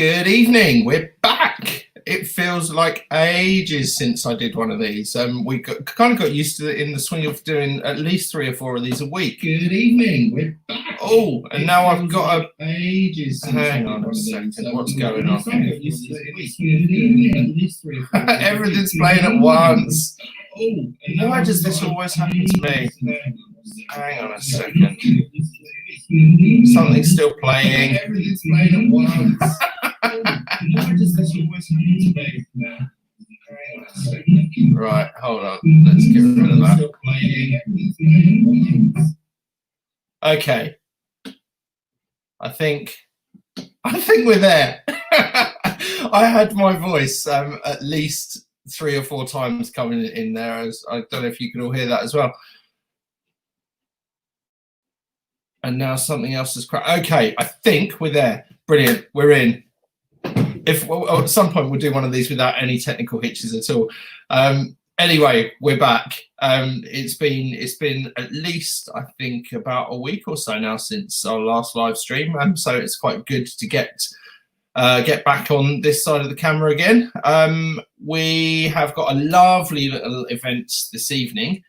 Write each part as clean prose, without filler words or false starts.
Good evening. We're back. It feels like ages since I did one of these. We kind of got used to it in the swing of doing at least 3 or 4 of these a week. Good evening. We're back. Oh, and now I've got a ages. Hang on a second. What's going on? Everything's playing at once. Why does this always happen to me? Hang on a second. Something's still playing. Everything's playing at once. Why does this always happen to me? Right, hold on. Let's get rid of that. Okay. I think we're there. I had my voice at least 3 or 4 times coming in there. I don't know if you can all hear that as well. And now something else has cracked. Okay, I think we're there. Brilliant. We're in. At some point we'll do one of these without any technical hitches at all. Anyway, we're back. It's been at least, I think, about a week or so now since our last live stream, so it's quite good to get back on this side of the camera again. We have got a lovely little event this evening,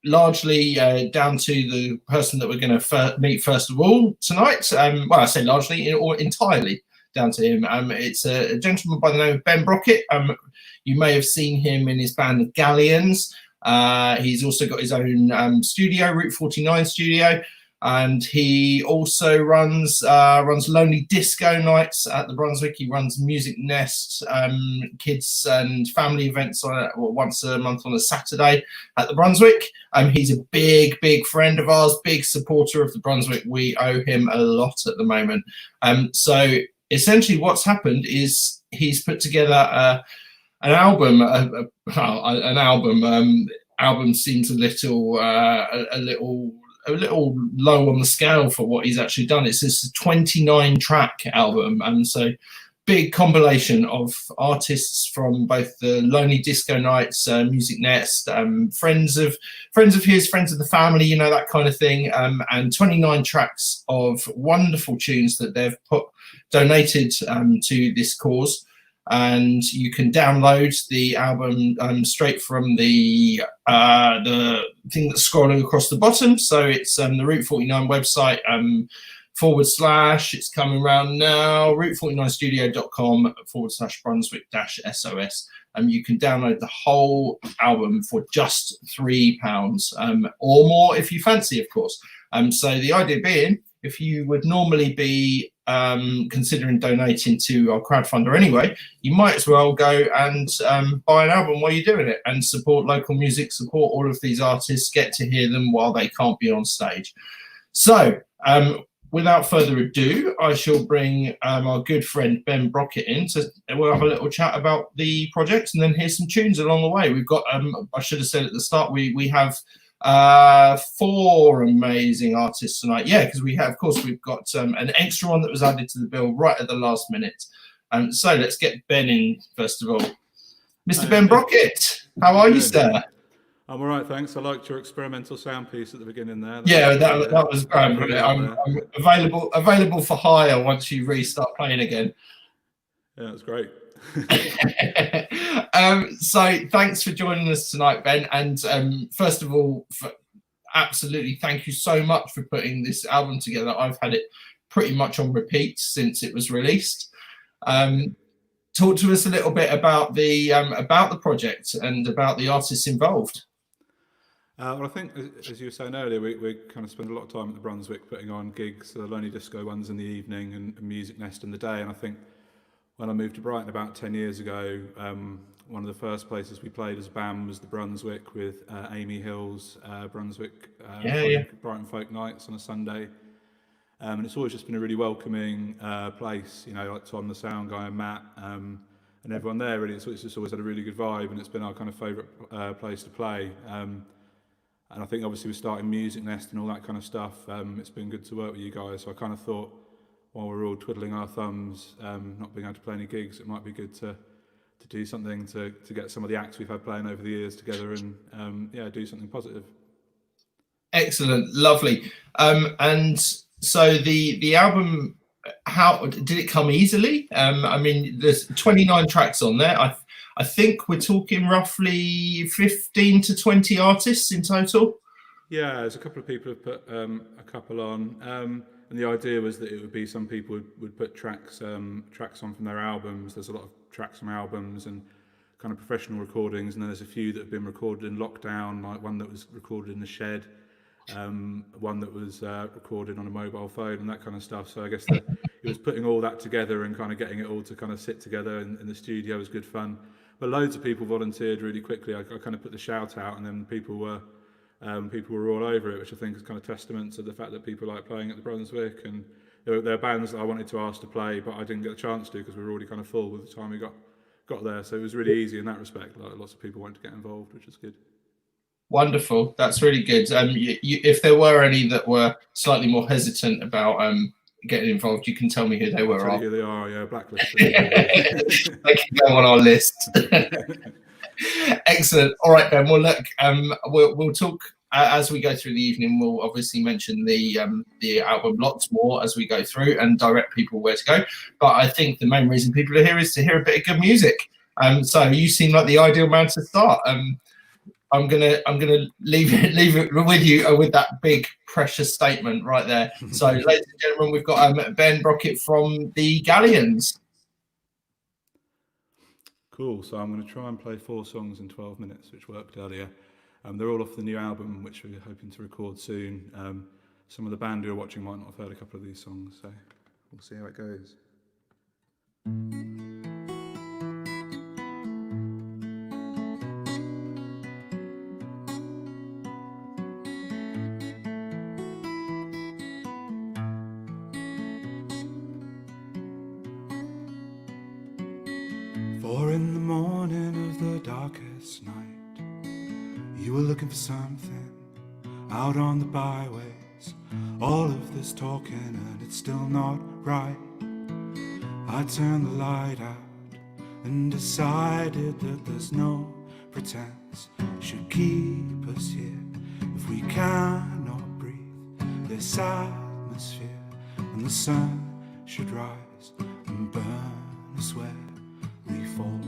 largely down to the person that we're going to meet first of all tonight. Well, I say largely or entirely down to him. It's a gentleman by the name of Ben Brockett. You may have seen him in his band, the Galleons. He's also got his own studio, Route 49 studio, and he also runs Lonely Disco nights at the Brunswick. He runs Music Nest, kids and family events once a month on a Saturday at the Brunswick. He's a big friend of ours, big supporter of the Brunswick. We owe him a lot at the moment. So essentially what's happened is he's put together an album. Album seems a little low on the scale for what he's actually done. It's this 29-track album, and so big compilation of artists from both the Lonely Disco Nights, Music Nest, friends of his, friends of the family, you know, that kind of thing, and 29 tracks of wonderful tunes that they've donated to this cause. And you can download the album straight from the thing that's scrolling across the bottom. So it's the Route 49 website / it's coming around now, route49studio.com/Brunswick-SOS. You can download the whole album for just £3 or more if you fancy, of course. So the idea being, if you would normally be considering donating to our crowdfunder anyway, you might as well go and buy an album while you're doing it and support local music, support all of these artists, get to hear them while they can't be on stage. So without further ado, I shall bring our good friend Ben Brockett in. We'll have a little chat about the project and then hear some tunes along the way. We've got, I should have said at the start, we have 4 amazing artists tonight. Yeah, because we've got an extra one that was added to the bill right at the last minute. So let's get Ben in first of all. Mr. Ben Brockett, how are you, sir? I'm all right, thanks. I liked your experimental sound piece at the beginning there. That was great. I'm available for hire once you restart playing again. Yeah, that's great. So thanks for joining us tonight, Ben, and first of all, absolutely thank you so much for putting this album together. I've had it pretty much on repeat since it was released. Talk to us a little bit about the project and about the artists involved. Well, I think, as you were saying earlier, we kind of spend a lot of time at the Brunswick putting on gigs, the Lonely Disco ones in the evening and Music Nest in the day. And I think when I moved to Brighton about 10 years ago, one of the first places we played as a band was the Brunswick with Amy Hill's Brunswick Brighton Folk Nights on a Sunday. And it's always just been a really welcoming place, you know, like Tom, the sound guy, and Matt, and everyone there. Really, it's just always had a really good vibe, and it's been our kind of favourite place to play. And I think obviously we're starting Music Nest and all that kind of stuff. It's been good to work with you guys. So I kind of thought, while we're all twiddling our thumbs, not being able to play any gigs, it might be good to do something to get some of the acts we've had playing over the years together and do something positive. Excellent, lovely. And so the album how did it come easily? I mean, there's 29 tracks on there. I think we're talking roughly 15 to 20 artists in total. Yeah, there's a couple of people have put a couple on, and the idea was that it would be some people would put tracks on from their albums. There's a lot of tracks from albums and kind of professional recordings, and then there's a few that have been recorded in lockdown, like one that was recorded in the shed, one that was recorded on a mobile phone and that kind of stuff. So I guess that it was putting all that together and kind of getting it all to kind of sit together in the studio was good fun. But loads of people volunteered really quickly. I kind of put the shout out, and then people were all over it, which I think is kind of testament to the fact that people like playing at the Brunswick. And there are bands that I wanted to ask to play, but I didn't get a chance to because we were already kind of full by the time we got there. So it was really easy in that respect. Like, lots of people wanted to get involved, which is good. Wonderful. That's really good. If there were any that were slightly more hesitant about getting involved, you can tell me who they were. I'll tell you who they are, yeah, blacklist. They can go on our list. Excellent. All right, Ben. Well, look, we'll talk as we go through the evening. We'll obviously mention the album lots more as we go through and direct people where to go. But I think the main reason people are here is to hear a bit of good music. So you seem like the ideal man to start. I'm gonna leave it with you with that big precious statement right there. So, ladies and gentlemen, we've got Ben Brockett from the Galleons. Cool. So I'm going to try and play 4 songs in 12 minutes, which worked earlier. They're all off the new album, which we're hoping to record soon. Some of the band who are watching might not have heard a couple of these songs, so we'll see how it goes. In the morning of the darkest night, you were looking for something out on the byways. All of this talking and it's still not right. I turned the light out and decided that there's no pretense should keep us here if we cannot breathe this atmosphere, and the sun should rise and burn us where we fall.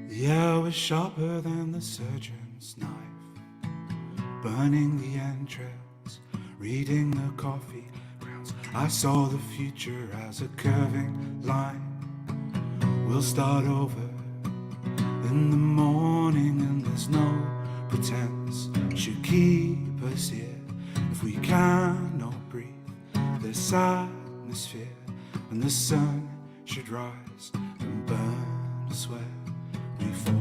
The air was sharper than the surgeon's knife, burning the entrails, reading the coffee grounds. I saw the future as a curving line. We'll start over in the morning, and there's no pretense should keep us here if we cannot breathe this atmosphere, and the sun should rise and burn us where we fall.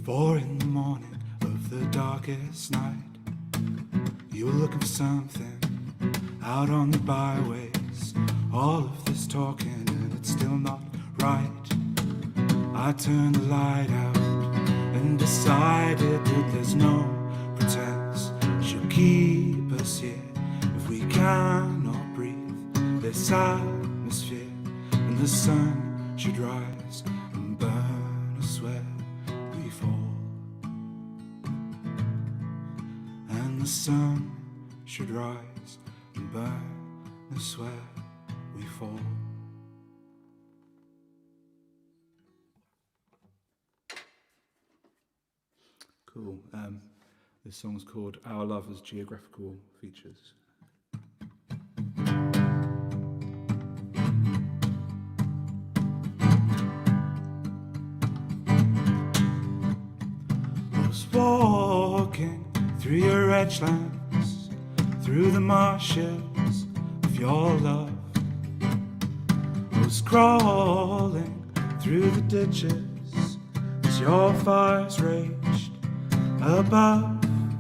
For in the morning of the darkest night, you were looking for something out on the byways. All of this talking and it's still not right. I turned the light out and decided that there's no pretense should keep us here if we cannot breathe this atmosphere, and the sun should rise and burn us where we fall, and the sun should rise and burn us where we fall. Cool. This song's called Our Love as Geographical Features. I was walking through your edgelands, through the marshes of your love. I was crawling through the ditches as your fires raged above.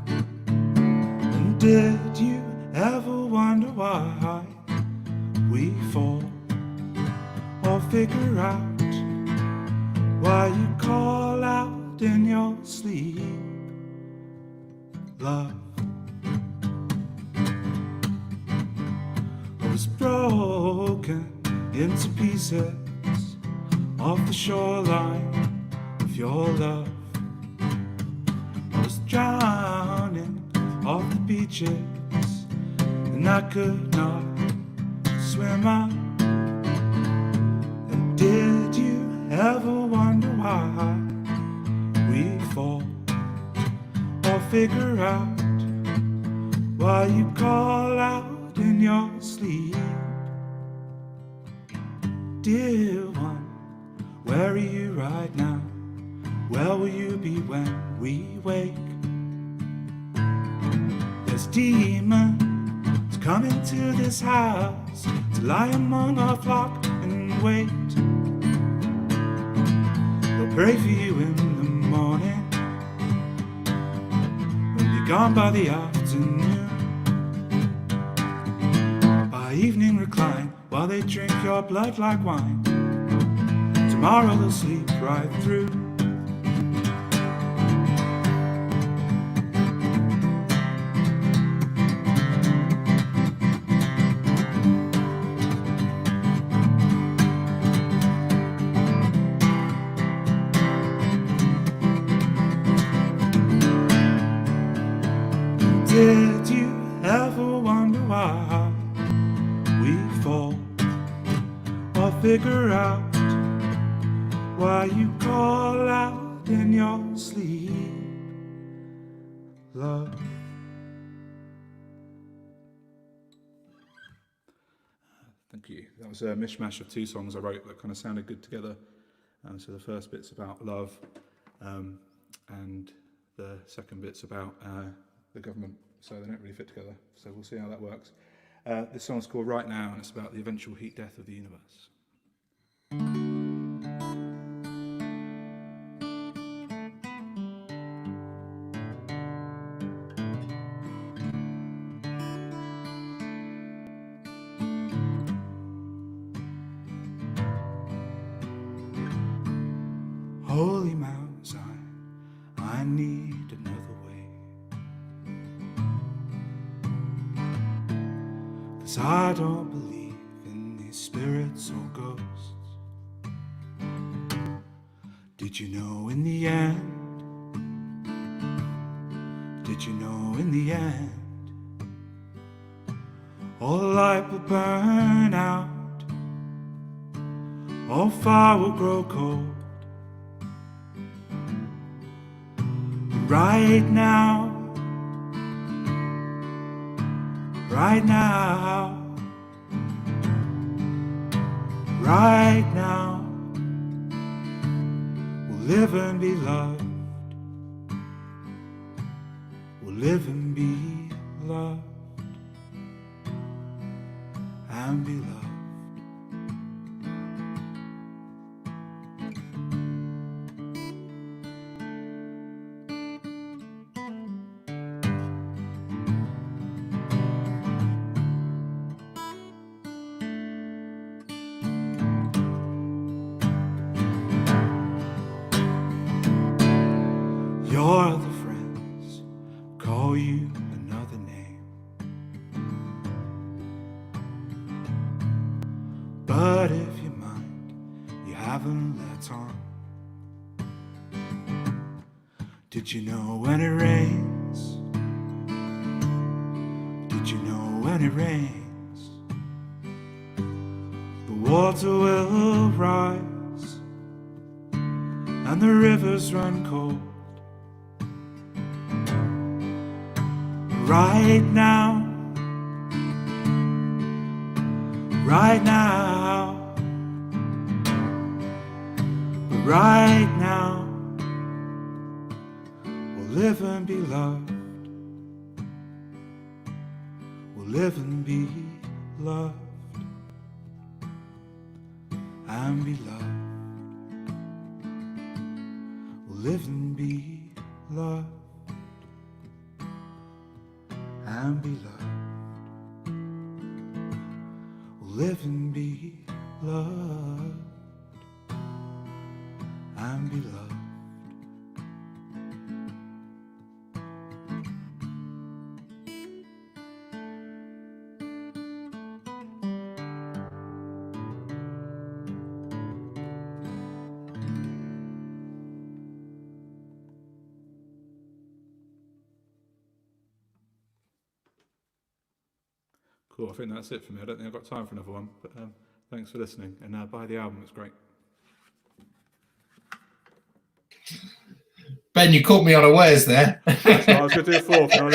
And did you ever wonder why we fall, or figure out why you call out in your sleep, love? I was broken into pieces off the shoreline of your love. I was drowning off the beaches, and I could not swim out. And did you ever wonder why we fall, or figure out why you call out in your sleep? Dear one, where are you right now? Where will you be when we wake? There's demons coming to this house to lie among our flock and wait. They'll pray for you in the morning, we'll be gone by the afternoon. By evening recline while they drink your blood like wine. Tomorrow they'll sleep right through. Did you ever wonder why we fall, or figure out why you call out in your sleep, love? Thank you. That was a mishmash of two songs I wrote that kind of sounded good together. So the first bit's about love, and the second bit's about the government. So they don't really fit together. So we'll see how that works. This song's called Right Now, and it's about the eventual heat death of the universe. Holy Mount Zion, I need another way, 'cause I don't believe in these spirits or ghosts. Did you know in the end? Did you know in the end all light will burn out, all fire will grow cold? Right now, right now, right now, we'll live and be loved, we'll live and be loved, and be loved. Your other friends call you another name, but if you mind, you haven't let on. Did you know when it rains? Did you know when it rains, the water will rise and the rivers run cold? Right now, right now, right now, we'll live and be loved, we'll live and be loved, and be loved, we'll live and be loved, and be loved. live and be loved and be loved. Cool, I think that's it for me. I don't think I've got time for another one, but thanks for listening, and buy the album, it's great. Ben, you caught me unawares there. So I was going to do a fourth, and I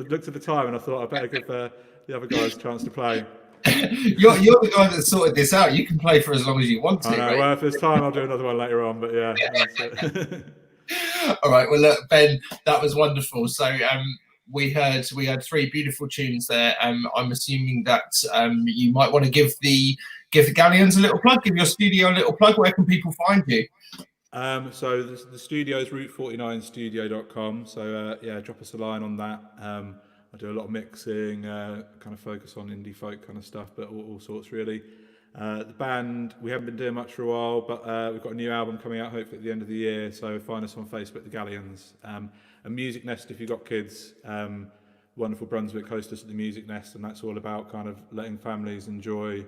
looked at the time, and I thought I better give the other guys a chance to play. You're the guy that sorted this out. You can play for as long as you want to. I know, right? well, if there's time, I'll do another one later on, but yeah. That's it. All right, well, look, Ben, that was wonderful. So we had 3 beautiful tunes there. I'm assuming that you might want to give the Galleons a little plug, give your studio a little plug. Where can people find you? So the studio is route49studio.com. So yeah, drop us a line on that. I do a lot of mixing, kind of focus on indie folk kind of stuff, but all sorts really. The band, we haven't been doing much for a while, but we've got a new album coming out hopefully at the end of the year. So find us on Facebook, the Galleons. A Music Nest if you've got kids. Wonderful Brunswick hostess at the Music Nest, and that's all about kind of letting families enjoy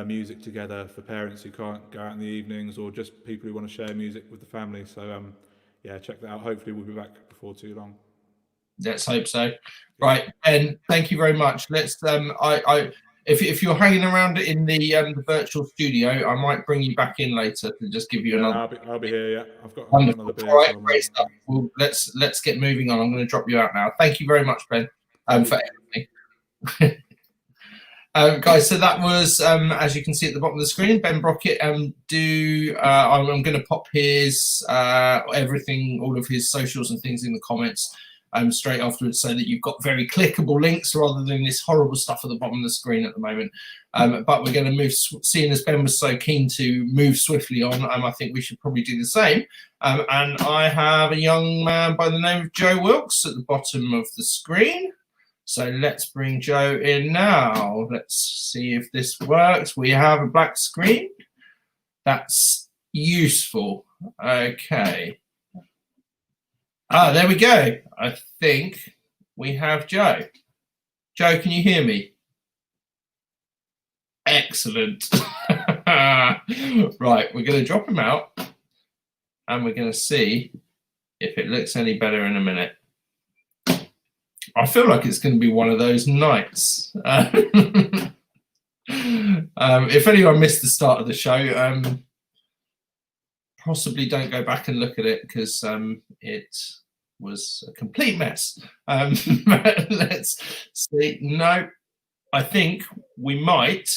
music together for parents who can't go out in the evenings, or just people who want to share music with the family. So yeah, check that out. Hopefully we'll be back before too long. Let's hope so. Right, Ben, thank you very much. Let's if you're hanging around in the virtual studio, I might bring you back in later to just give you another. I'll be here. Yeah, I've got wonderful. Another beer. All right, great stuff. Well, let's get moving on. I'm going to drop you out now. Thank you very much, Ben, for everything. Guys, so that was, as you can see at the bottom of the screen, Ben Brockett. I'm going to pop his everything, all of his socials and things in the comments straight afterwards, so that you've got very clickable links rather than this horrible stuff at the bottom of the screen at the moment. But we're going to move, seeing as Ben was so keen to move swiftly on, I think we should probably do the same. And I have a young man by the name of Joe Wilkes at the bottom of the screen. So let's bring Joe in now. Let's see if this works. We have a black screen. That's useful. Okay. There we go. I think we have Joe. Joe, can you hear me? Excellent. Right, we're going to drop him out and we're going to see if it looks any better in a minute. I feel like it's going to be one of those nights. If anyone missed the start of the show, possibly don't go back and look at it, because it was a complete mess. Let's see. No, I think we might.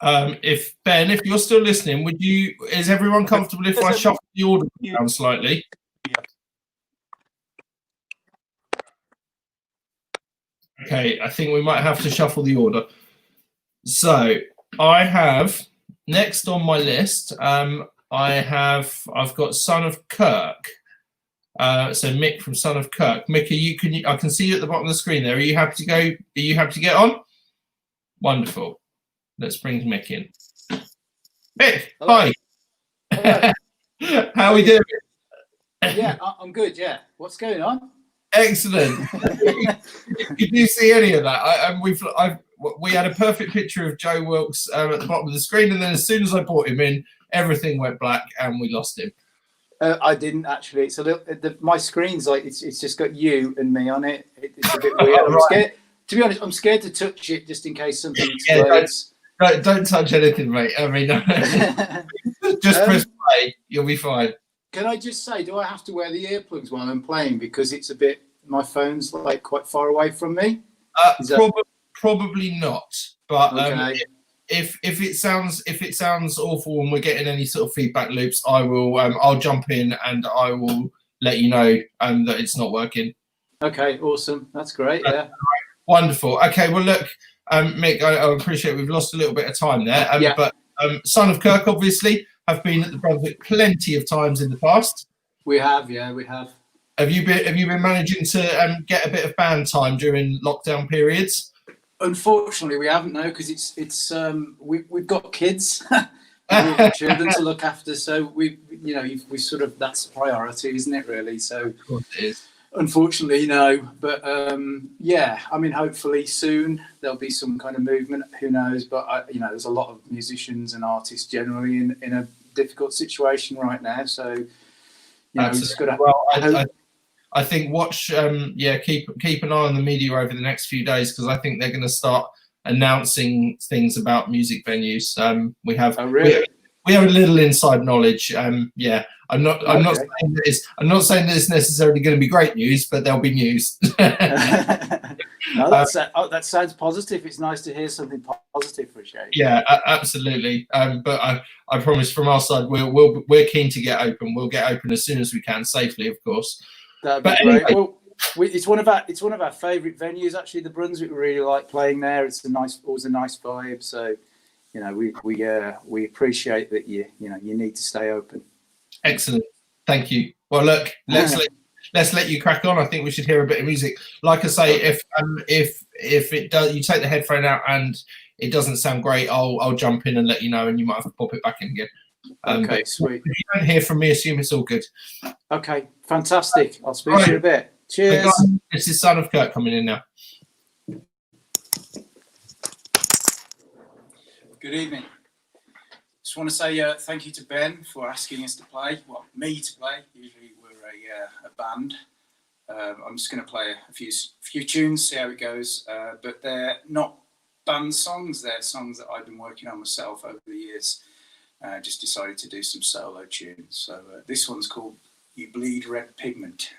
If Ben, if you're still listening, is everyone comfortable if I shuffle the order down slightly? Okay, I think we might have to shuffle the order. So I have next on my list. I've got Son of Kirk. So Mick from Son of Kirk. Mick, I can see you at the bottom of the screen there. Are you happy to go? Are you happy to get on? Wonderful. Let's bring Mick in. Mick, hi. How are we doing? Yeah, I'm good. Yeah. What's going on? Excellent. Did you see any of that? We had a perfect picture of Joe Wilkes at the bottom of the screen, and then as soon as I brought him in, everything went black and we lost him. I didn't actually. It's a little. My screen's like it's just got you and me on it. It's a bit weird. I'm scared. To be honest, I'm scared to touch it just in case something explodes. Don't touch anything, mate. I mean, just press play. You'll be fine. Can I just say, do I have to wear the earplugs while I'm playing, because it's a bit? My phone's like quite far away from me. Probably not. But okay. If it sounds awful and we're getting any sort of feedback loops, I will. I'll jump in and I will let you know that it's not working. Okay, awesome. That's great. Yeah. Wonderful. Okay. Well, look, Mick, I appreciate we've lost a little bit of time there. Yeah. But Son of Kirk, obviously, have been at the Brunswick plenty of times in the past. We have. Yeah, we have. Have you been managing to get a bit of band time during lockdown periods? Unfortunately, we haven't now because we've got kids, we've got children to look after. So we sort of, that's priority, isn't it? Really. So Of course it is. unfortunately, no. But yeah, I mean, hopefully soon there'll be some kind of movement. Who knows? But there's a lot of musicians and artists generally in a difficult situation right now. So we just got to. Well, I think keep an eye on the media over the next few days, because I think they're going to start announcing things about music venues. We have we have a little inside knowledge. I'm not saying that it's necessarily going to be great news, but there'll be news. No, that sounds positive. It's nice to hear something positive for a change. Yeah, absolutely. But I promise from our side, we're keen to get open. We'll get open as soon as we can, safely, of course. That'd be great. Anyway, well, it's one of our favourite venues. Actually, the Brunswick, we really like playing there. It's always a nice vibe. So, we appreciate that you need to stay open. Excellent. Thank you. Well, look, let's let you crack on. I think we should hear a bit of music. Like I say, if it does, you take the headphone out and it doesn't sound great, I'll jump in and let you know, and you might have to pop it back in again. Okay, sweet. If you don't hear from me, assume it's all good. Okay, fantastic. I'll speak to you in a bit. Cheers. This is Son of Kirk coming in now. Good evening. Just want to say thank you to Ben for asking us to play. Well, me to play. Usually we're a band. I'm just going to play a few tunes, see how it goes. But they're not band songs. They're songs that I've been working on myself over the years. Just decided to do some solo tunes. So this one's called You Bleed Red Pigment.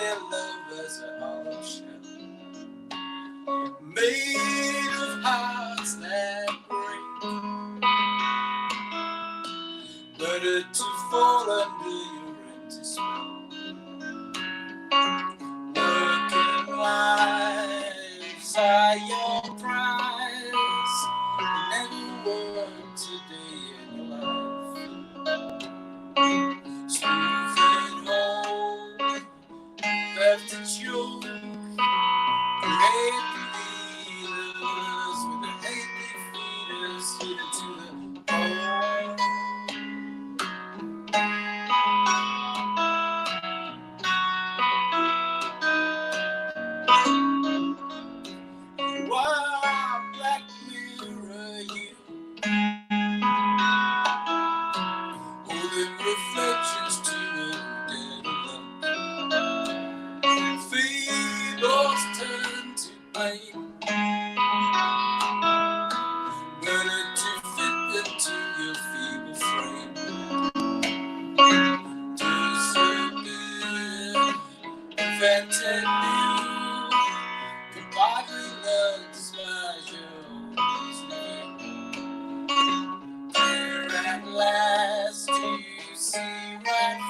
Everybody loves a hollow shell, made of hearts that break, better to fall under your empty spell. Working lives are your prize, never work today in your life. Smooth and whole, left a joke, great leaders with the hate they feed us, hidden to the bone. You are Black Mirror, you holding reflections to a dead love. Fables turn to pain, better to fit into your feeble frame. Disappear, invented new, combined love, despise your reasoning. Here at last you see right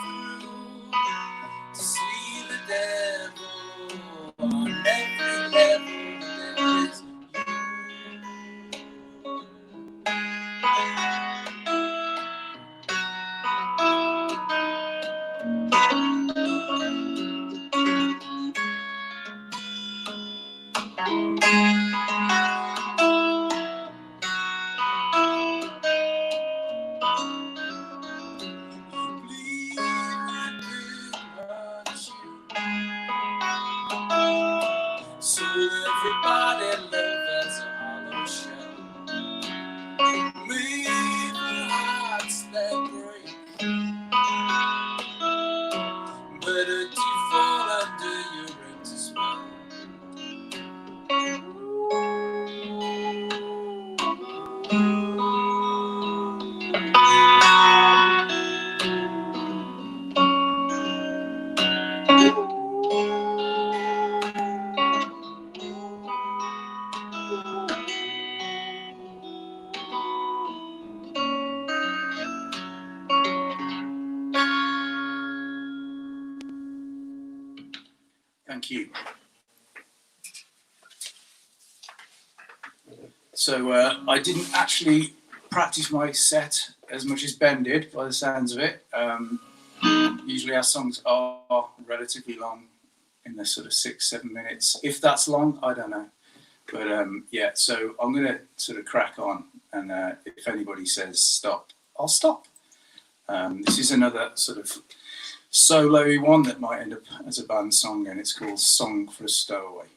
Thank you. So I didn't actually practice my set as much as Ben did, by the sounds of it. Usually our songs are relatively long, in the sort of 6-7 minutes. If that's long, I don't know. But yeah, so I'm going to sort of crack on, and if anybody says stop, I'll stop. This is another sort of solo-y one that might end up as a band song, and it's called Song for a Stowaway.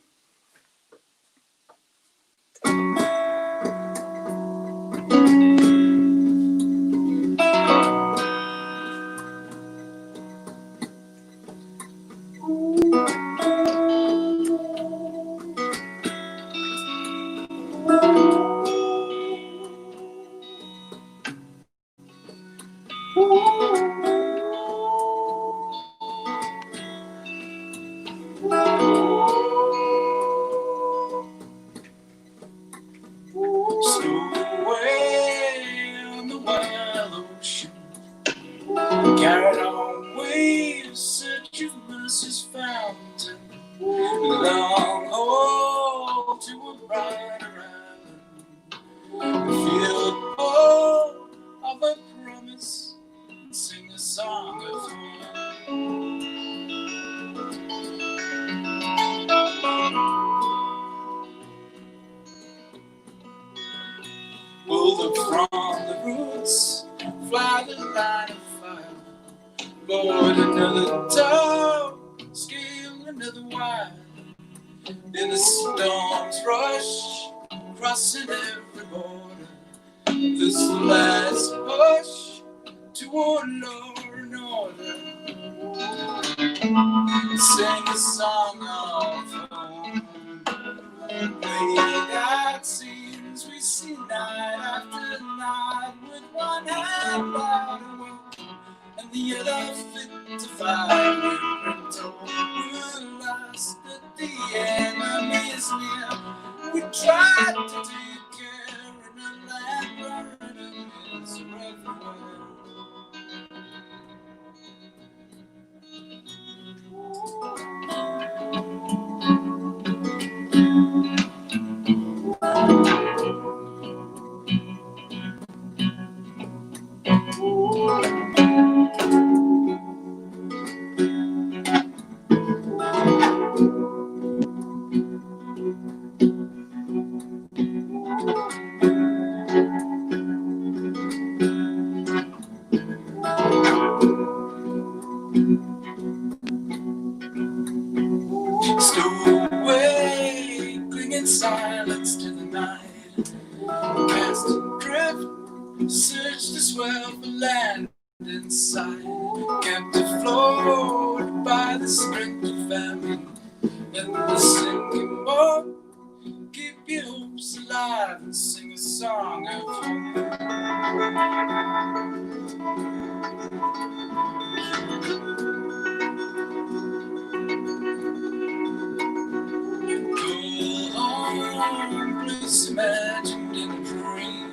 Imagined in a dream,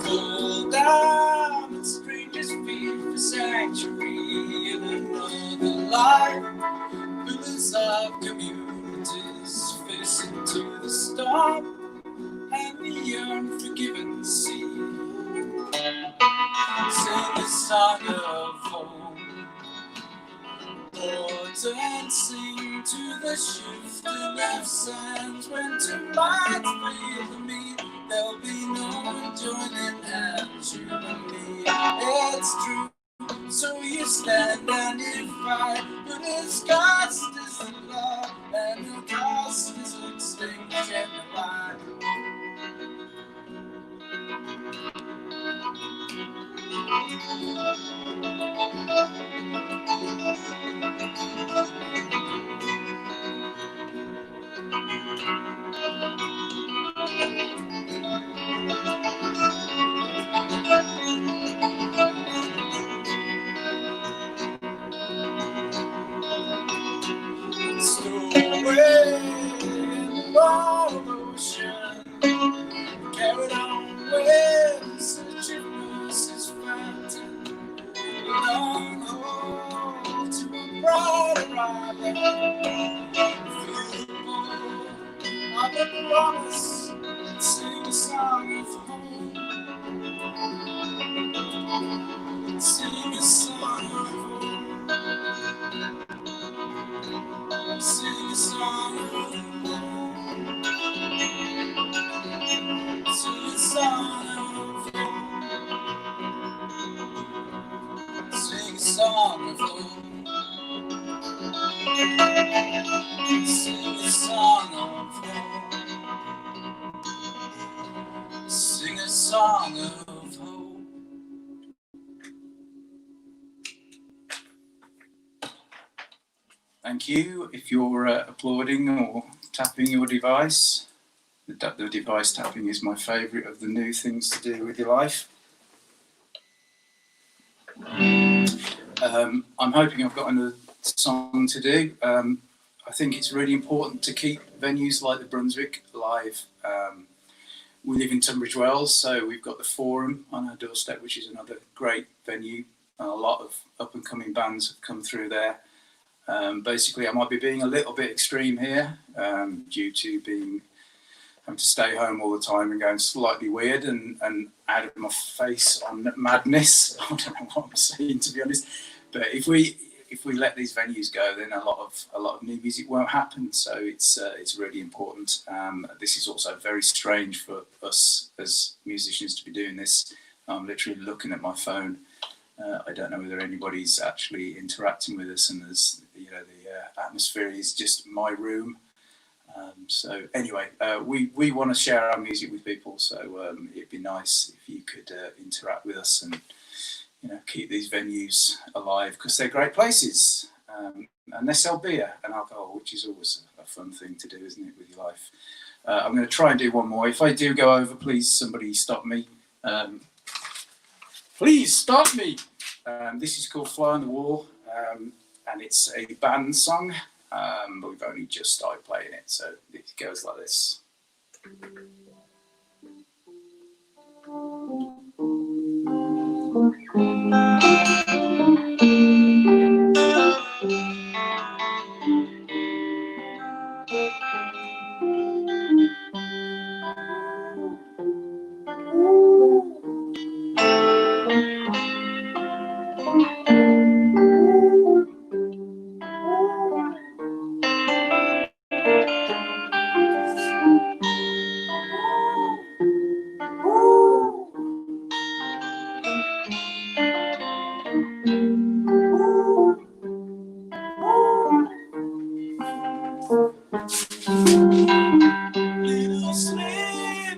fall down and strangers feed for sanctuary in another life. Pillars of communities facing to the storm and the unforgiven sea. Sing a song of home, port and sing to the shifting of sands. When two minds feel the meat, there'll be no joining hands, you and me. It's true, so you stand and you fight, but its cost is the law, and the cost is extinction line. Carried on with such a mercy's fountain, long haul to a brighter island. a promise and sing a song of home. Sing a song of home. Sing a song of home. Sing a song of home. Sing a song of home. Sing a song of hope. Sing a song of hope. Thank you. If you're applauding or tapping your device, the device tapping is my favourite of the new things to do with your life. I'm hoping I've got another song to do. I think it's really important to keep venues like the Brunswick alive. We live in Tunbridge Wells, so we've got the Forum on our doorstep, which is another great venue. A lot of up-and-coming bands have come through there. Basically, I might be being a little bit extreme here due to having to stay home all the time and going slightly weird and out of my face on madness. I don't know what I'm saying, to be honest. But if we let these venues go, then a lot of new music won't happen. So it's really important. This is also very strange for us as musicians to be doing this. I'm literally looking at my phone. I don't know whether anybody's actually interacting with us, and there's, you know, the atmosphere is just my room. So anyway, we want to share our music with people. So it'd be nice if you could interact with us and, you know, keep these venues alive, because they're great places, and they sell beer and alcohol, which is always a fun thing to do, isn't it, with your life. I'm going to try and do one more. If I do go over, please somebody stop me. Please stop me. This is called Fly on the Wall, and it's a band song, but we've only just started playing it, so it goes like this.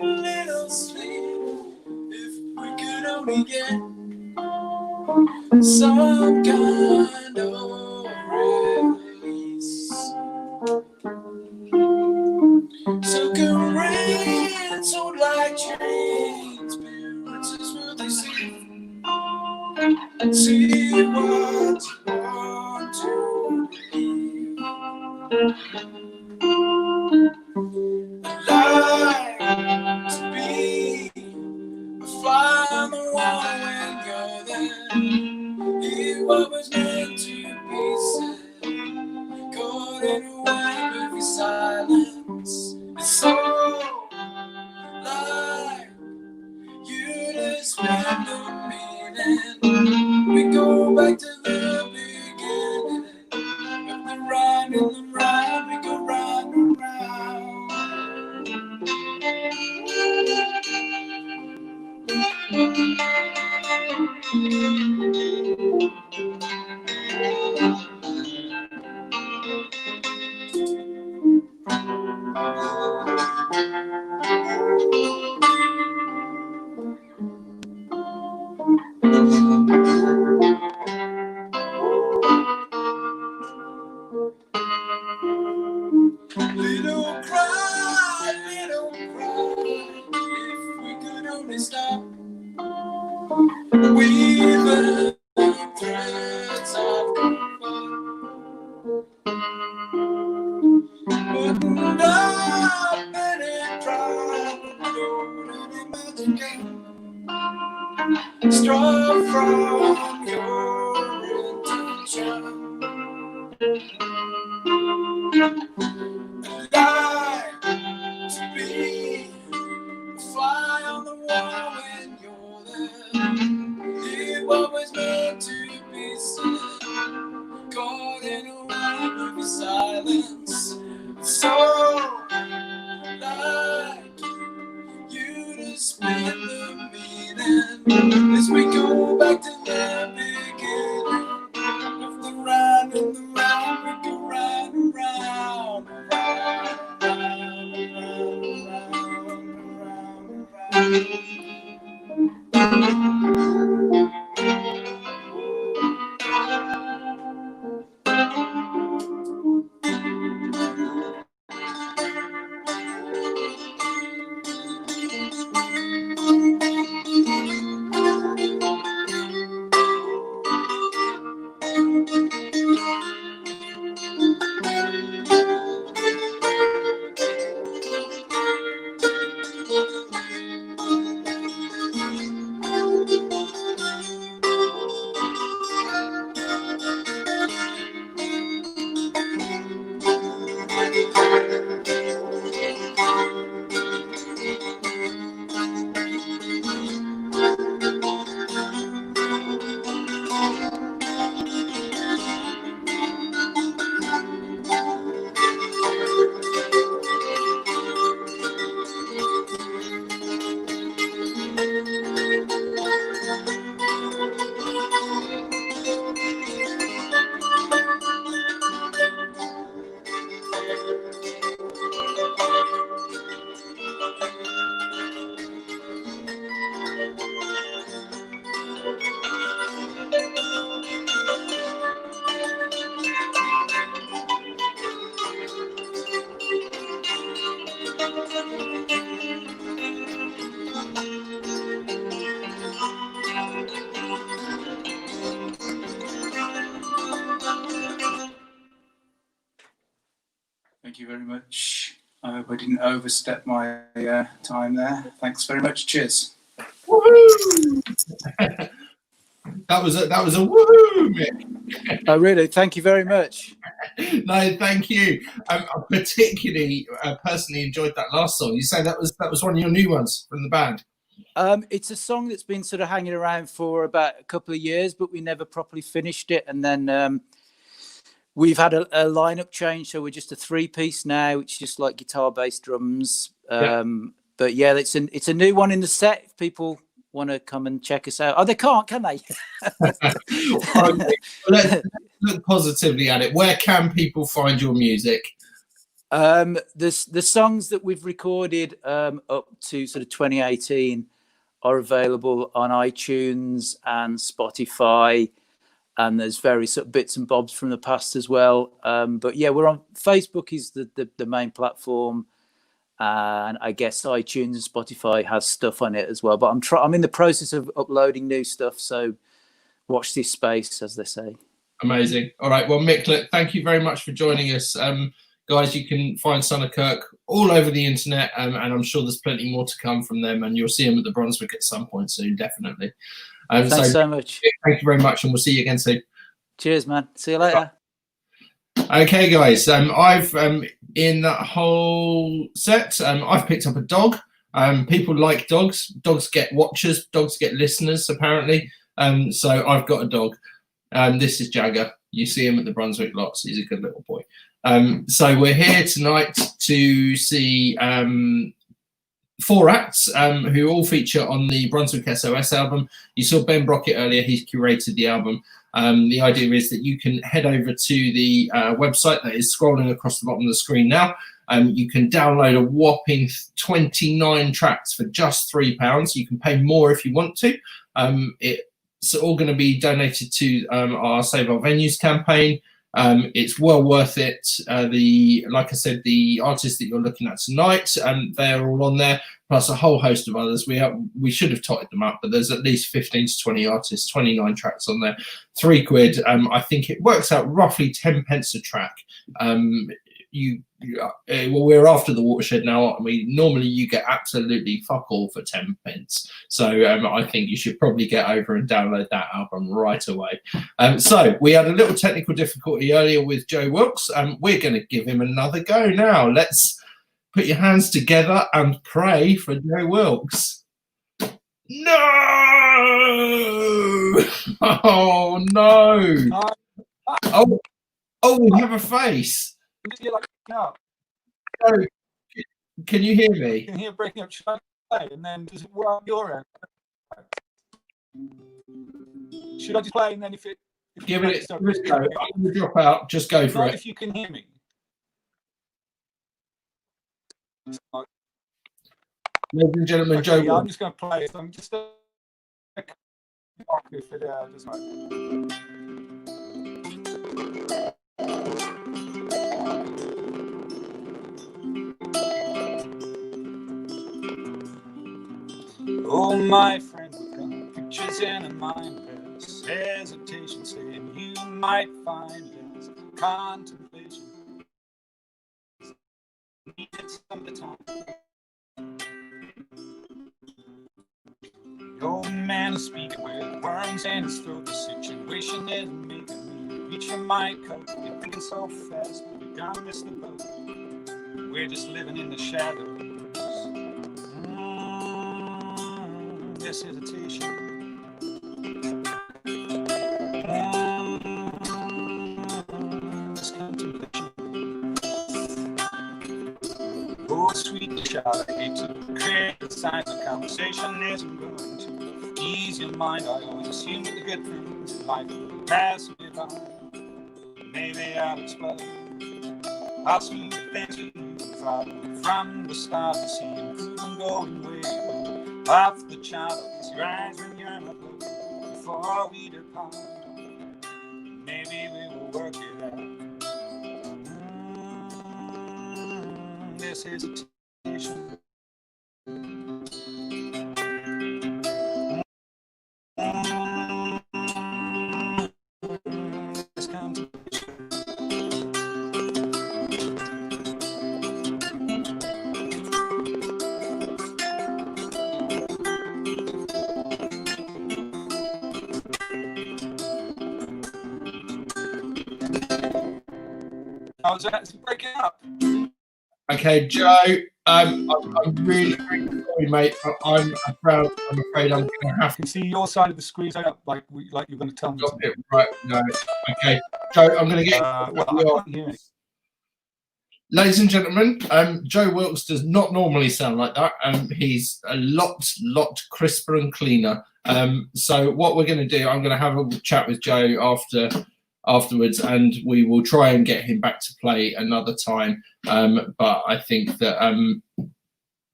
Little sleep, if we could only get some kind of release. So come rain, so like chains, spirits is what they see. See what you want to believe. Alive to be a fly on the wall when you're there. Hear what was meant to be said, caught in a web of your silence. It's so like you to spend a minute. We go back to the beginning of the round and the round. We go round and round. Little cry, if we could only stop weaving threads of comfort. Buttoned up and it dry, golden magic straw from your intention. Alive silence. So like you to spin the meaning as we go back to the beginning of the round and the round, we go round and round, round, round, round, round, round, round. Thank you very much. I hope I didn't overstep my time there. Thanks very much. Cheers. Woohoo! That was a woohoo, Mick. Oh, really? Thank you very much. No, thank you. I particularly personally enjoyed that last song. You say that was one of your new ones from the band. It's a song that's been sort of hanging around for about a couple of years, but we never properly finished it. And then we've had a lineup change, so we're just a 3-piece now. It's just like guitar, bass, drums. But yeah, it's a new one in the set. If people want to come and check us out, oh, they can't, can they? Let's look positively at it. Where can people find your music? The songs that we've recorded up to sort of 2018 are available on iTunes and Spotify, and there's various sort of bits and bobs from the past as well. But yeah, we're on Facebook is the main platform, and I guess iTunes and Spotify has stuff on it as well. But I'm in the process of uploading new stuff, so watch this space, as they say. Amazing. All right. Well, Mick, look, thank you very much for joining us. Guys, you can find Son of Kirk all over the internet, and I'm sure there's plenty more to come from them, and you'll see them at the Brunswick at some point soon, definitely. Thanks so much. Thank you very much, and we'll see you again soon. Cheers, man. See you later. Okay, guys. I've in that whole set, I've picked up a dog. People like dogs. Dogs get watchers. Dogs get listeners, apparently. So I've got a dog. This is Jagger. You see him at the Brunswick lots. He's a good little boy. So we're here tonight to see 4 acts who all feature on the Brunswick SOS album. You saw Ben Brockett earlier. He's curated the album. The idea is that you can head over to the website that is scrolling across the bottom of the screen now. You can download a whopping 29 tracks for just £3. You can pay more if you want to. It's all going to be donated to our Save Our Venues campaign. It's well worth it. Like I said, the artists that you're looking at tonight, they're all on there, plus a whole host of others. We should have totted them up, but there's at least 15 to 20 artists, 29 tracks on there, £3. I think it works out roughly 10 pence a track. Well, we're after the watershed now, aren't we? Normally you get absolutely fuck all for 10 pence. So I think you should probably get over and download that album right away. So we had a little technical difficulty earlier with Joe Wilkes. We're going to give him another go now. Let's put your hands together and pray for Joe Wilkes. No! Oh, no. Oh, we have a face. can just hear like breaking up. Oh, can you hear me? You can hear breaking up. Should I play? And then does it work on your end? Should I just play and then if Give it a go. I'm going to drop out. Just go for not it. if you can hear me. Ladies and gentlemen, Okay, Joe yeah, I'm Wilkes. just going to play it. I'm just if it just like. Oh, my friend, we've got pictures in a mind. There's hesitation, saying you might find there's contemplation. Needed some of the time. The old man is speaking with worms in his throat. The situation is making me reach for my coat. You're thinking so fast, but you gotta miss the boat. We're just living in the shadows. This hesitation. This contemplation. Oh, sweet child, I hate to create the signs of conversation isn't going to ease your mind. I always assume that the good things in life will pass me by. Maybe I'll explode. I'll see the things that you from the start to see improvement going way. Half the child of your eyes when you're in the boat before we depart. Maybe we will work it out. This hesitation. This contemplation. How's that? It's breaking up. Okay, Joe. I'm really, really sorry, mate. But I'm afraid I'm going to have I can see your side of the screen up like you're going to tell me. to stop it right now. Okay, Joe. I'm going to get. Well, I can't hear it. Ladies and gentlemen, Joe Wilkes does not normally sound like that. He's a lot crisper and cleaner. So what we're going to do, I'm going to have a chat with Joe afterwards, and we will try and get him back to play another time. But I think that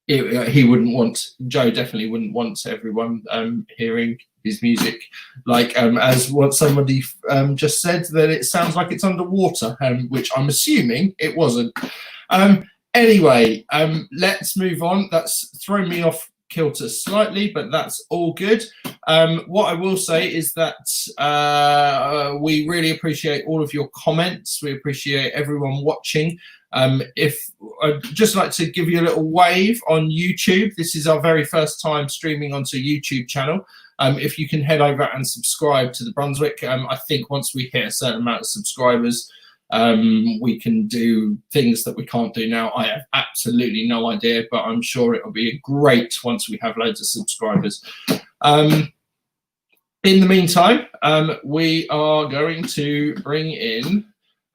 he wouldn't want, Joe definitely wouldn't want everyone hearing his music, like as what somebody just said, that it sounds like it's underwater, which I'm assuming it wasn't. Anyway, let's move on. That's thrown me off kilter slightly, but that's all good. What I will say is that we really appreciate all of your comments. We appreciate everyone watching. If I'd just like to give you a little wave on YouTube. This is our very first time streaming onto a YouTube channel. If you can head over and subscribe to the Brunswick, I think once we hit a certain amount of subscribers, we can do things that we can't do now. I have absolutely no idea, but I'm sure it'll be great once we have loads of subscribers. In the meantime, we are going to bring in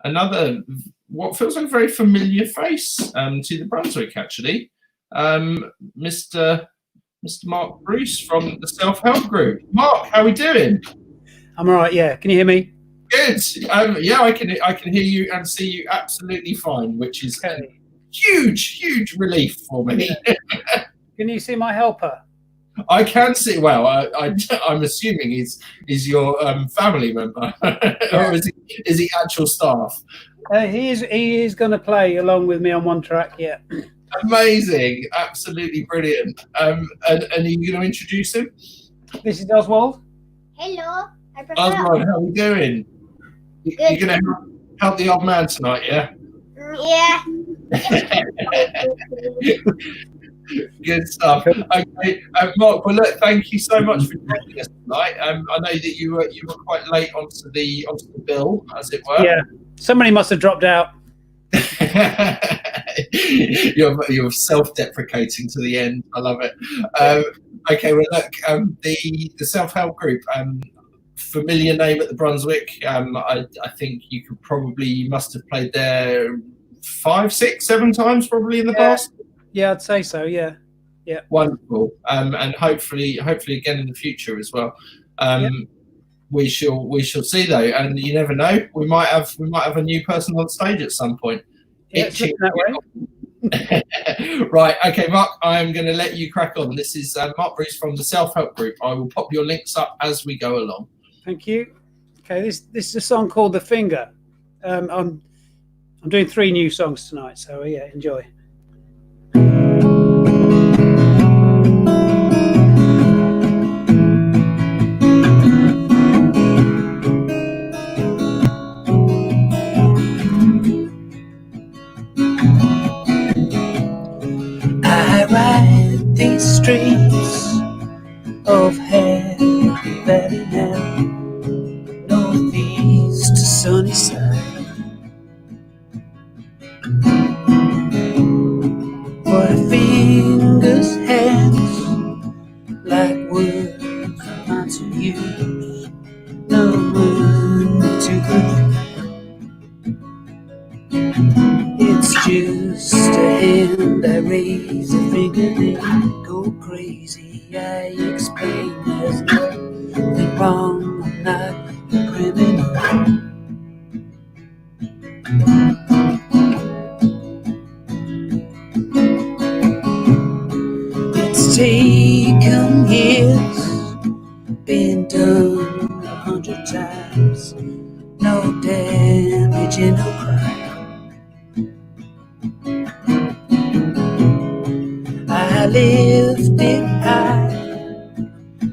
another, what feels like a very familiar face to the Brunswick, actually. Mr. Mark Bruce from the Self-Help Group. Mark, how are we doing? I'm all right, yeah. Can you hear me? Good. Yeah, I can hear you and see you absolutely fine, which is a huge relief for me. Yeah. Can you see my helper? I can see. Well, I'm assuming he's your family member, or is he actual staff? He is going to play along with me on one track. Yeah. Amazing, absolutely brilliant. And are you going to introduce him? This is Oswald. Hello. Oswald, how are we doing? You're going to help the old man tonight, yeah? Yeah. Good stuff. Okay, Mark. Well, look, thank you so much for joining us tonight. I know that you were quite late onto the bill, as it were. Yeah. Somebody must have dropped out. You're self-deprecating to the end. I love it. Okay, well, look, the Self-Help Group, familiar name at the Brunswick. I think you must have played there 5, 6, 7 times probably in the Yeah. past. Yeah, I'd say so. Yeah. Wonderful. And hopefully again in the future as well. We shall see though, and you never know. We might have a new person on stage at some point. Yeah, it's looking that way. Right, okay, Mark, I'm going to let you crack on. This is Mark Bruce from the Self-Help Group. I will pop your links up as we go along. Thank you. Okay, this is a song called The Finger. I'm doing 3 new songs tonight, so yeah, enjoy. I ride these streets of Happy Valley now, northeast to Sunnyside. My fingers, hands, like words not to use, no money to lose. It's just a hand I raise, a finger then go crazy. I explain there's nothing wrong, I'm not a criminal. It's taken years, been done 100 times, no damage and no crime. I lift it high,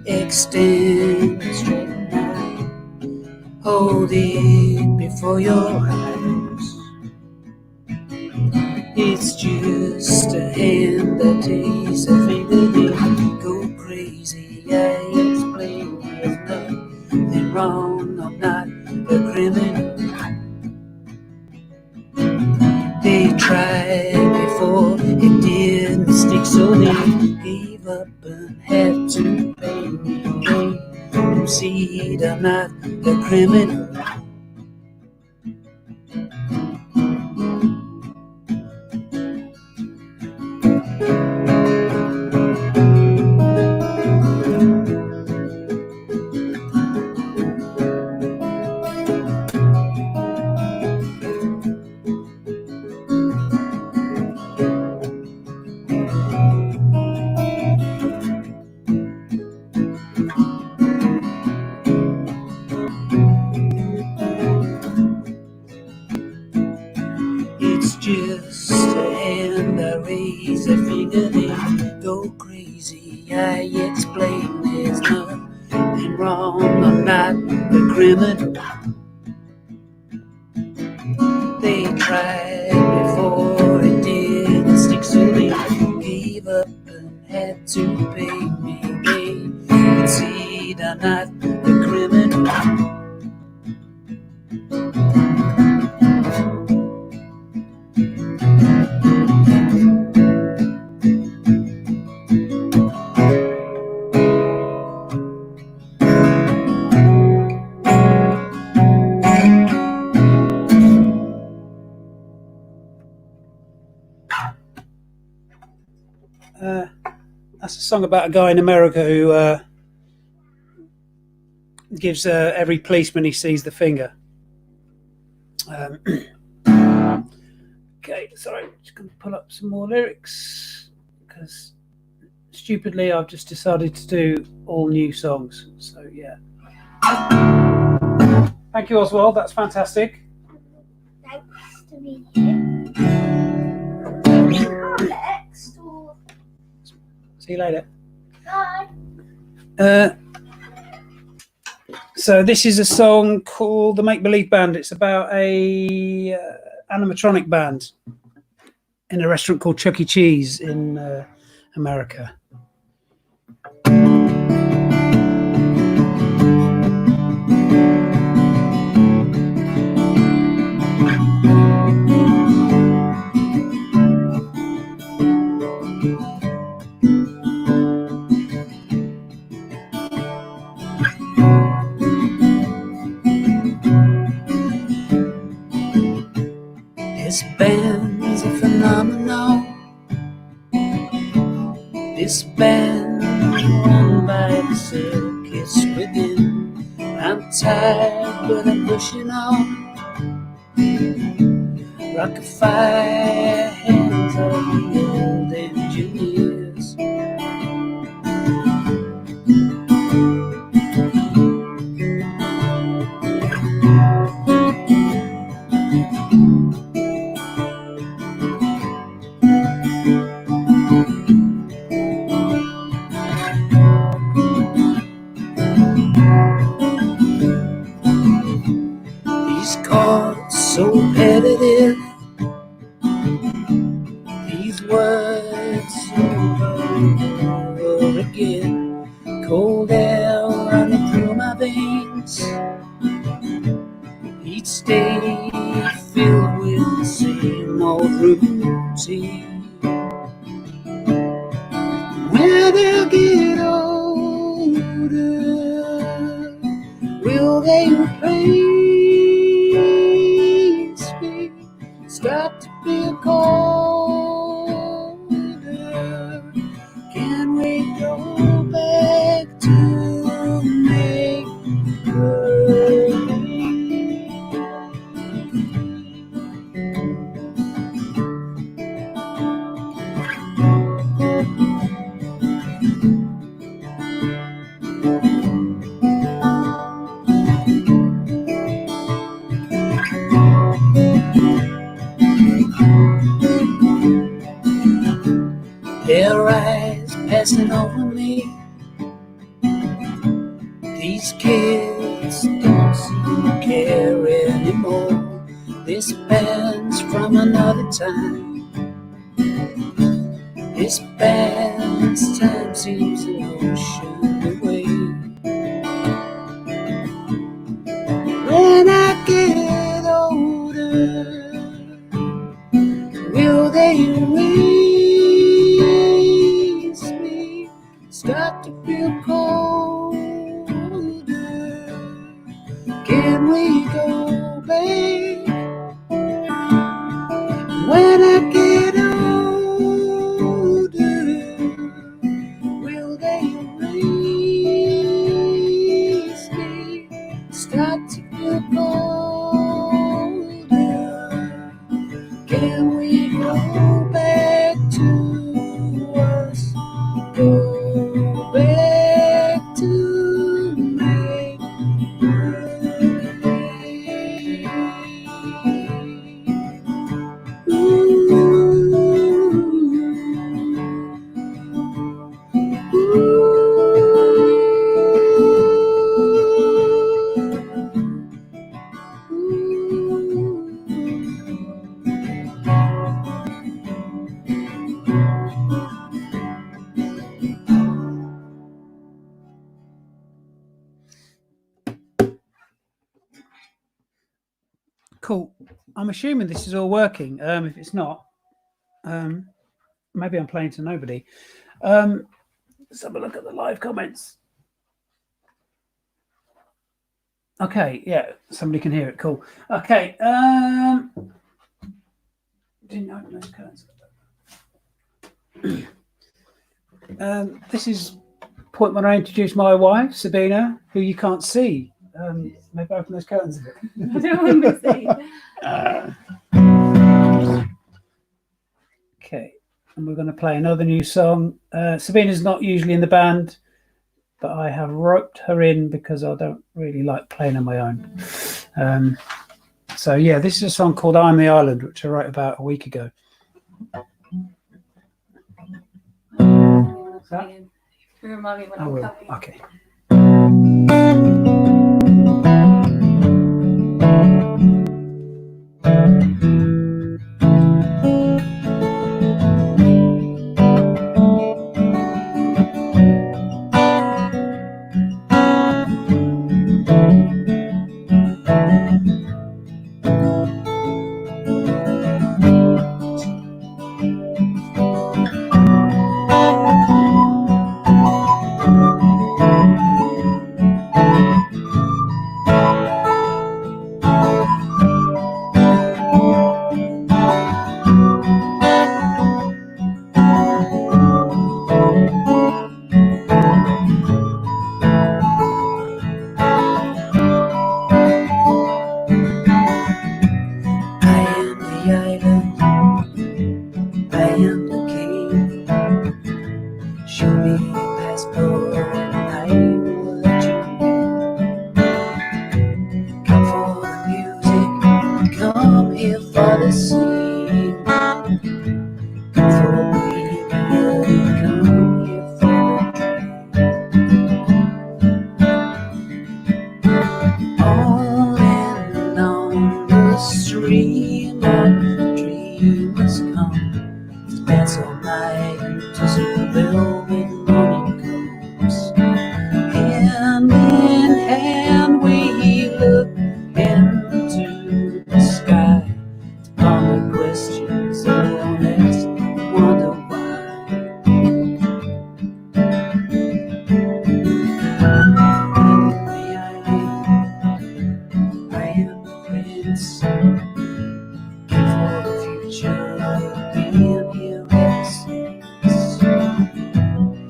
extend it straight and high, hold it before your eyes. It's just a hand that takes a finger then go crazy. I explain there's nothing wrong, I'm not a criminal. They tried before, it didn't stick, so they gave up and had to pay me away. Proceed, I'm not a criminal. It's just a hand I raise, a finger then go crazy. I explain there's nothing wrong, I'm not a criminal. They tried before, it didn't stick, so they gave up and had to pay me. They concede I'm not a criminal. That's a song about a guy in America who gives every policeman he sees the finger. Okay, sorry, just going to pull up some more lyrics because stupidly I've just decided to do all new songs. So yeah. Thank you, Oswald. That's fantastic. Thanks to be here. Next or See you later. bye. So this is a song called The Make Believe Band. It's about a animatronic band in a restaurant called Chuck E. Cheese in America. This band This band run by the circus within. I'm tired, but I'm pushing on. Rock a fire, hands of the old engineers. These chords so repetitive, these words over and over again. Cold air running through my veins, each day filled with the same old routine. When they'll get older, will they replace me? Start to feel colder. Can we go back to make believe? Their eyes passing over me. These kids don't seem to care anymore. This band's from another time. This band's time seems an ocean away. When I get older, will they erase me? Start to feel colder. Can we go back? When I get older, will they erase me? Start to feel colder. Can we go back to us? Go back to make Cool. I'm assuming this is all working. If it's not, maybe I'm playing to nobody. Let's have a look at the live comments. Okay, yeah, somebody can hear it. Cool. Okay. Didn't open those curtains. This is point when I introduce my wife, Sabina, who you can't see. Maybe open those curtains a bit. I don't want to see. Okay, and we're going to play another new song. Sabina's not usually in the band, but I have roped her in because I don't really like playing on my own. So yeah, this is a song called "I'm the Island," which I wrote about a week ago. Remind me when I I'm will. coming. Okay. come here for the sea. Come for a week, come here for on and on the stream of dreamers come to dance all night until the velvet morning comes. Hand in hand we look into the sky to ponder questions alone as wonder why. I am the prince for the future of being here with us.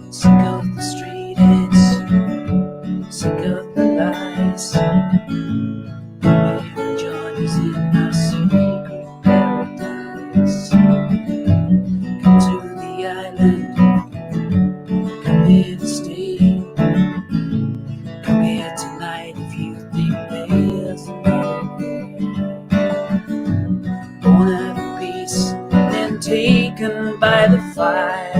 Sick of the street eggs, sick of the lies. Maybe join us in our secret paradise. Come to the island, come here to stay. Come here tonight if you think there's another way. Born out of peace, then taken by the fire.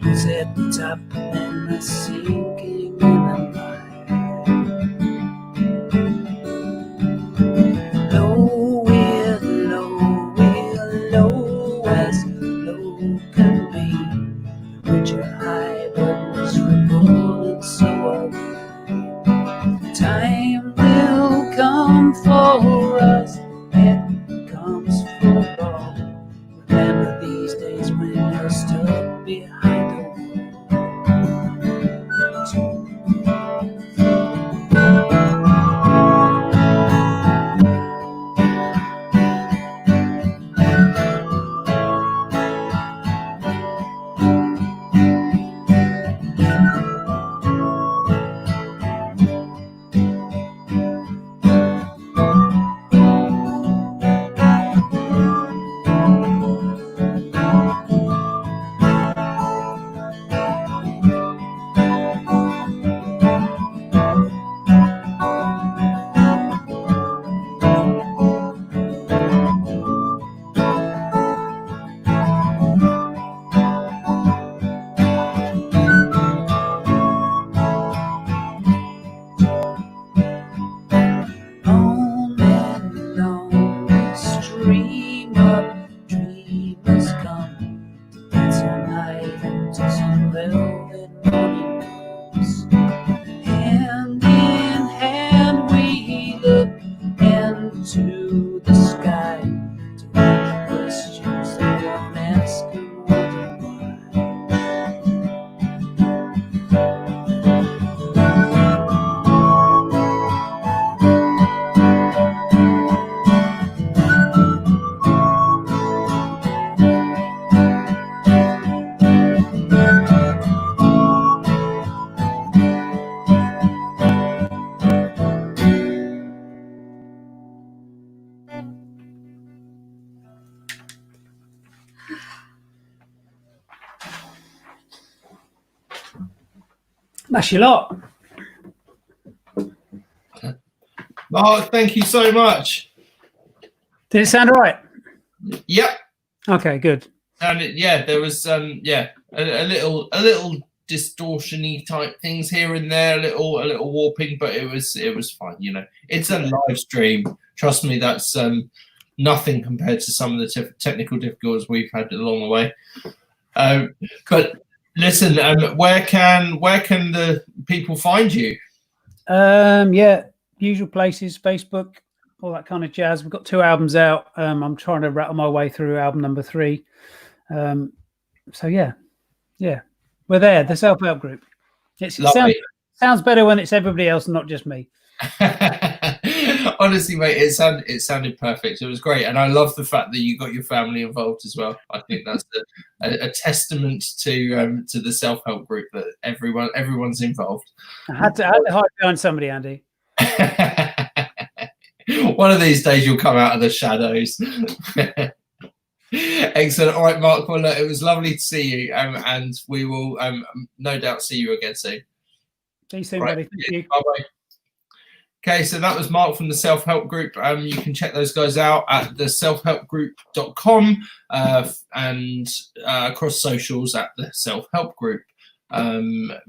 Who's at the top and then the sinking in the mire. Low, we're low as low can be. The rich are high, but miserable, and so are we. Time will come for us, it comes for all. Remember these days when you're stuck behind the wall. On and on the stream of dreamers come to dance all night until some velvet morning comes. Hand in hand we look into the sky to answer questions that won't ask and wonder why. That's your lot. Mark, thank you so much. Did it sound all right? Yep. Okay, good. And yeah, there was a little distortion-y type things here and there, a little warping, but it was fine. You know, it's a live stream. Trust me, that's nothing compared to some of the technical difficulties we've had along the way. But listen, where can the people find you? Yeah, usual places, Facebook, all that kind of jazz. We've got 2 albums out. I'm trying to rattle my way through album number 3. So yeah, we're there. The self-help group. It sounds better when it's everybody else, not just me. Honestly, mate, it sounded perfect. It was great, and I love the fact that you got your family involved as well. I think that's a testament to the self-help group that everyone's involved. I had to hide behind somebody, Andy. One of these days you'll come out of the shadows. Excellent. All right, Mark. Well, it was lovely to see you, and we will no doubt see you again soon. See you soon, Right. buddy. Thank you. Bye bye. Okay, so that was Mark from the Self-Help Group. You can check those guys out at the selfhelpgroup.com and across socials at the Self-Help Group.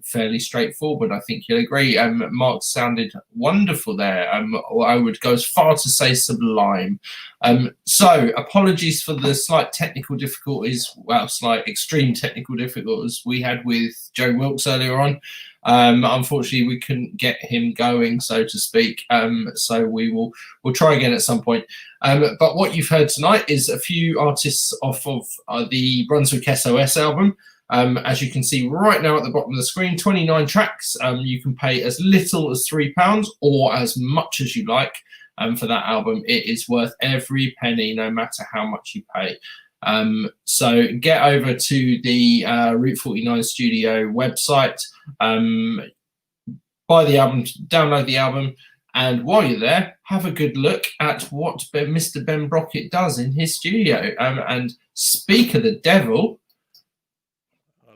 Fairly straightforward, I think you'll agree. Mark sounded wonderful there. I would go as far to say sublime. So apologies for the slight technical difficulties, well, slight extreme technical difficulties we had with Joe Wilkes earlier on. Unfortunately, we couldn't get him going, so to speak. So we'll try again at some point. But what you've heard tonight is a few artists off of the Brunswick SOS album. As you can see right now at the bottom of the screen, 29 tracks. You can pay as little as £3 or as much as you like for that album. It is worth every penny, no matter how much you pay. So get over to the Route 49 Studio website, buy the album, download the album, and while you're there, have a good look at what Mr. Ben Brockett does in his studio. And speak of the devil,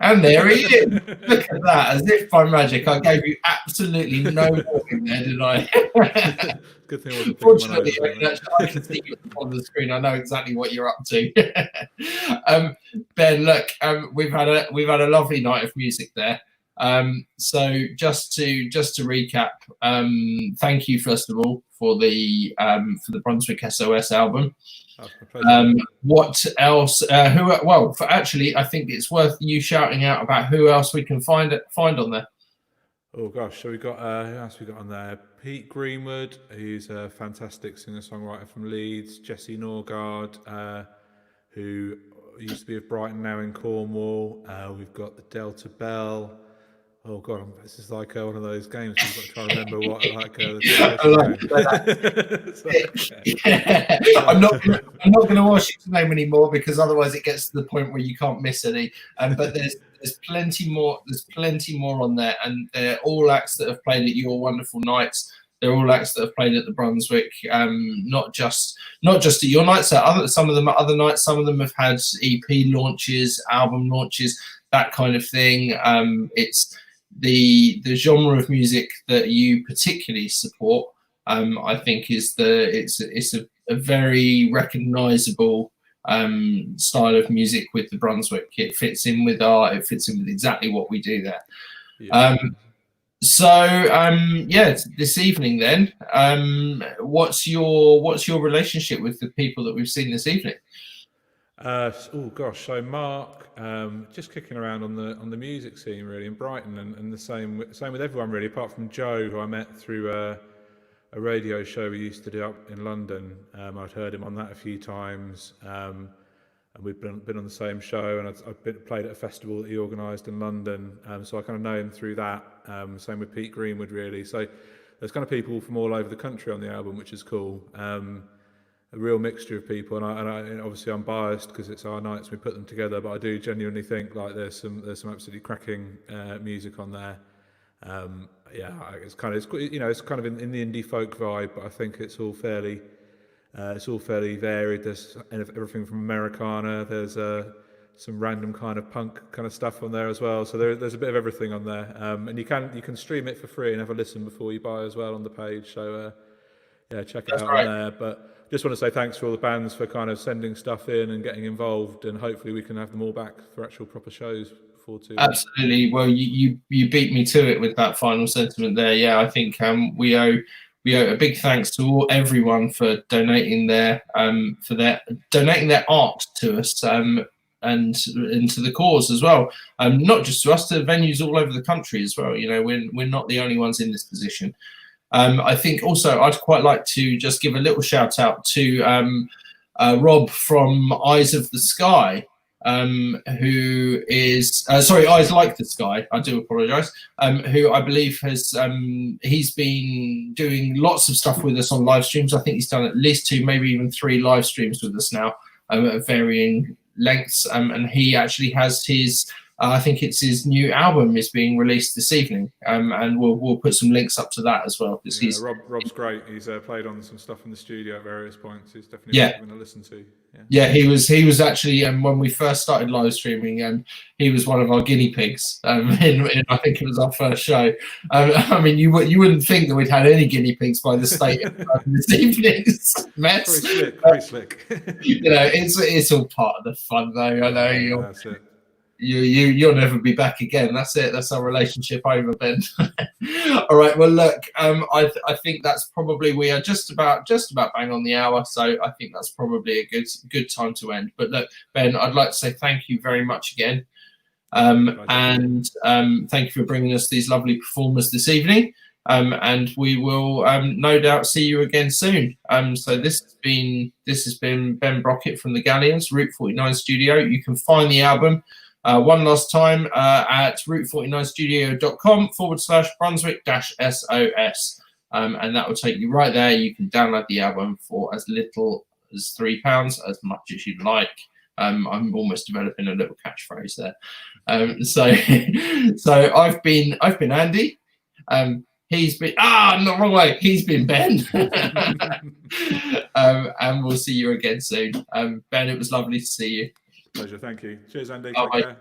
and there he is. Look at that, as if by magic. I gave you absolutely no warning there, didn't I? Good thing I wasn't Fortunately, I can see you on the screen. I know exactly what you're up to. Ben, look, we've had a lovely night of music there. So just to recap, thank you first of all for the Brunswick SOS album. What else? Actually, I think it's worth you shouting out about who else we can find on there. Oh gosh, so we got who else we got on there? Pete Greenwood, who's a fantastic singer-songwriter from Leeds. Jesse Norgard, who used to be of Brighton, now in Cornwall. We've got the Delta Bell. Oh god, this is like one of those games where you've got to try and remember what I'm not going to ask you to name any more, because otherwise it gets to the point where you can't miss any. But there's plenty more. There's plenty more on there, and they're all acts that have played at your wonderful nights. They're all acts that have played at the Brunswick, not just at your nights. Some of them at other nights. Some of them have had EP launches, album launches, that kind of thing. It's the genre of music that you particularly support. I think it's a very recognisable style of music with the Brunswick. It fits in with exactly what we do there. Yeah. This evening then, what's your relationship with the people that we've seen this evening? So Mark, just kicking around on the music scene really in Brighton, and the same with everyone really, apart from Joe, who I met through a radio show we used to do up in London. I'd heard him on that a few times, and we've been on the same show, and I've played at a festival that he organised in London, so I kind of know him through that. Same with Pete Greenwood really. So there's kind of people from all over the country on the album, which is cool. A real mixture of people, and I obviously I'm biased because it's our nights, we put them together, but I do genuinely think like there's some absolutely cracking music on there. It's kind of in the indie folk vibe, but I think it's all fairly varied. There's everything from Americana. There's some random kind of punk kind of stuff on there as well. So there's a bit of everything on there, and you can stream it for free and have a listen before you buy as well on the page. So check it out on there. But just want to say thanks for all the bands for kind of sending stuff in and getting involved, and hopefully we can have them all back for actual proper shows before too long. Absolutely. Well, you beat me to it with that final sentiment there. Yeah, I think we owe a big thanks to everyone for donating their art to us, and to the cause as well. Not just to us, to venues all over the country as well. You know, we're not the only ones in this position. I think also I'd quite like to just give a little shout out to Rob from Eyes of the Sky, who is Eyes Like the Sky. I do apologise. Who I believe he's been doing lots of stuff with us on live streams. I think he's done at least 2, maybe even 3 live streams with us now, at varying lengths. And he actually has his I think it's his new album is being released this evening, and we'll put some links up to that as well, because Rob's great. He's played on some stuff in the studio at various points. He's definitely something to listen to. He was actually when we first started live streaming, he was one of our guinea pigs. In I think it was our first show. I mean, you wouldn't think that we'd had any guinea pigs by the state of this evening's mess. Very slick. You know, it's all part of the fun, though. I know That's it. You'll never be back again. That's it. That's our relationship over, Ben. All right. Well, look, I think that's probably, we are just about bang on the hour. So I think that's probably a good time to end. But look, Ben, I'd like to say thank you very much again. And thank you for bringing us these lovely performers this evening. And we will no doubt see you again soon. So this has been Ben Brockett from the Galleons, Route 49 Studio. You can find the album one last time at route49studio.com/Brunswick-SOS. And that will take you right there. You can download the album for as little as £3, as much as you'd like. I'm almost developing a little catchphrase there. So I've been Andy. He's been not wrong way. He's been Ben. And we'll see you again soon. Ben, it was lovely to see you. Pleasure. Thank you. Cheers, Andy. Bye. Take care.